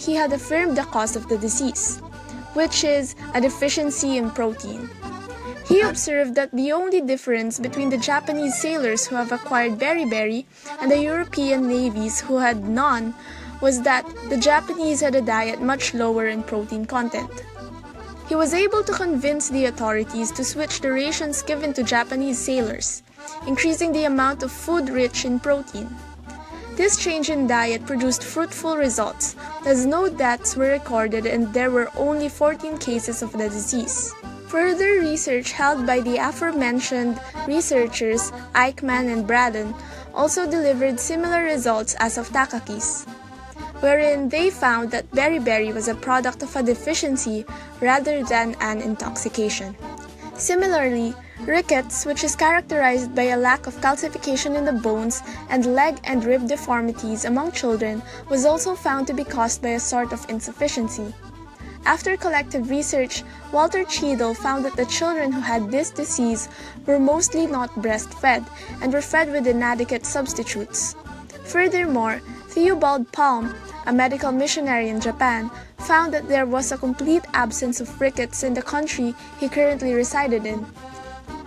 he had affirmed the cause of the disease, which is a deficiency in protein. He observed that the only difference between the Japanese sailors who have acquired beriberi and the European navies who had none was that the Japanese had a diet much lower in protein content. He was able to convince the authorities to switch the rations given to Japanese sailors, increasing the amount of food rich in protein. This change in diet produced fruitful results, as no deaths were recorded and there were only 14 cases of the disease. Further research held by the aforementioned researchers Eichmann and Braden also delivered similar results as of Takaki's, wherein they found that beriberi was a product of a deficiency rather than an intoxication. Similarly, rickets, which is characterized by a lack of calcification in the bones and leg and rib deformities among children, was also found to be caused by a sort of insufficiency. After collective research, Walter Cheadle found that the children who had this disease were mostly not breastfed and were fed with inadequate substitutes. Furthermore, Theobald Palm, a medical missionary in Japan, found that there was a complete absence of rickets in the country he currently resided in.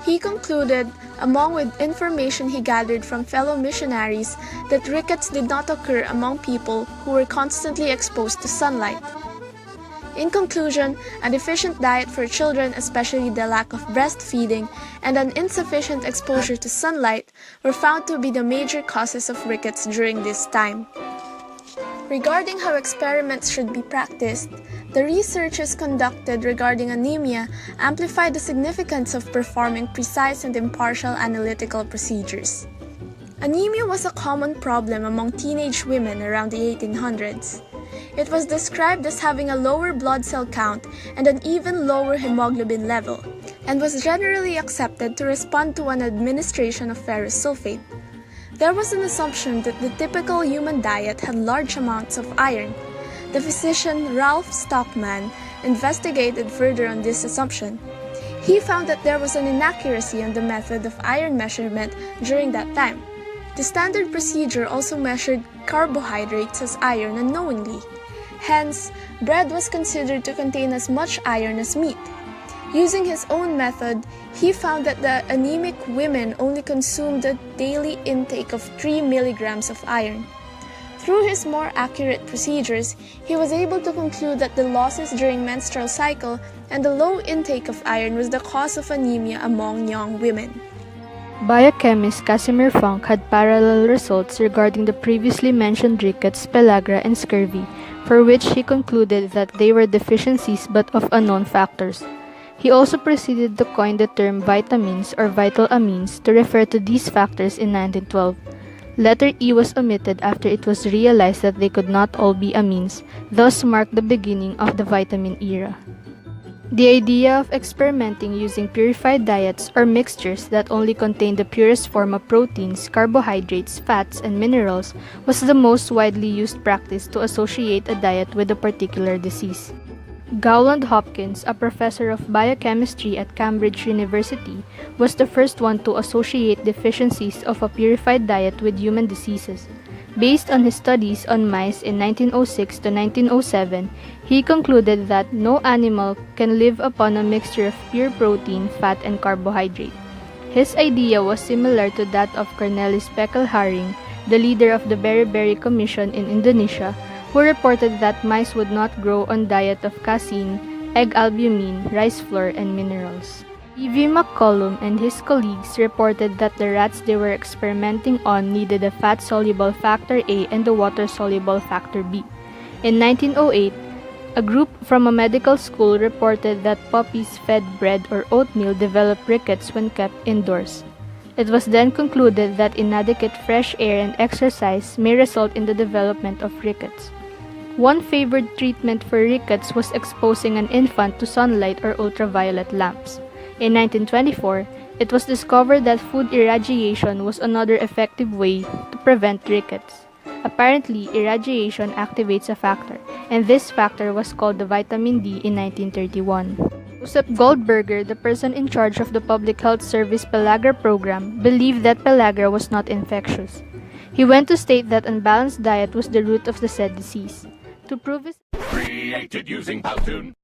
He concluded, along with information he gathered from fellow missionaries, that rickets did not occur among people who were constantly exposed to sunlight. In conclusion, a deficient diet for children, especially the lack of breastfeeding, and an insufficient exposure to sunlight were found to be the major causes of rickets during this time. Regarding how experiments should be practiced, the researches conducted regarding anemia amplified the significance of performing precise and impartial analytical procedures. Anemia was a common problem among teenage women around the 1800s. It was described as having a lower blood cell count and an even lower hemoglobin level, and was generally accepted to respond to an administration of ferrous sulfate. There was an assumption that the typical human diet had large amounts of iron. The physician Ralph Stockman investigated further on this assumption. He found that there was an inaccuracy in the method of iron measurement during that time. The standard procedure also measured carbohydrates as iron unknowingly. Hence, bread was considered to contain as much iron as meat. Using his own method, he found that the anemic women only consumed a daily intake of 3 milligrams of iron. Through his more accurate procedures, he was able to conclude that the losses during menstrual cycle and the low intake of iron was the cause of anemia among young women. Biochemist Casimir Funk had parallel results regarding the previously mentioned rickets, pellagra, and scurvy, for which he concluded that they were deficiencies but of unknown factors. He also proceeded to coin the term vitamins or vital amines to refer to these factors in 1912. Letter E was omitted after it was realized that they could not all be amines, thus marked the beginning of the vitamin era. The idea of experimenting using purified diets or mixtures that only contain the purest form of proteins, carbohydrates, fats, and minerals was the most widely used practice to associate a diet with a particular disease. Gowland Hopkins, a professor of biochemistry at Cambridge University, was the first one to associate deficiencies of a purified diet with human diseases. Based on his studies on mice in 1906 to 1907, he concluded that no animal can live upon a mixture of pure protein, fat, and carbohydrate. His idea was similar to that of Cornelis Peckel Haring, the leader of the Beriberi Commission in Indonesia, who reported that mice would not grow on diet of casein, egg albumin, rice flour, and minerals. E.V. McCollum and his colleagues reported that the rats they were experimenting on needed a fat-soluble factor A and a water-soluble factor B. In 1908, a group from a medical school reported that puppies fed bread or oatmeal developed rickets when kept indoors. It was then concluded that inadequate fresh air and exercise may result in the development of rickets. One favored treatment for rickets was exposing an infant to sunlight or ultraviolet lamps. In 1924, it was discovered that food irradiation was another effective way to prevent rickets. Apparently, irradiation activates a factor, and this factor was called the vitamin D in 1931. Joseph Goldberger, the person in charge of the Public Health Service pellagra program, believed that pellagra was not infectious. He went to state that unbalanced diet was the root of the said disease. To prove his created using Powtoon.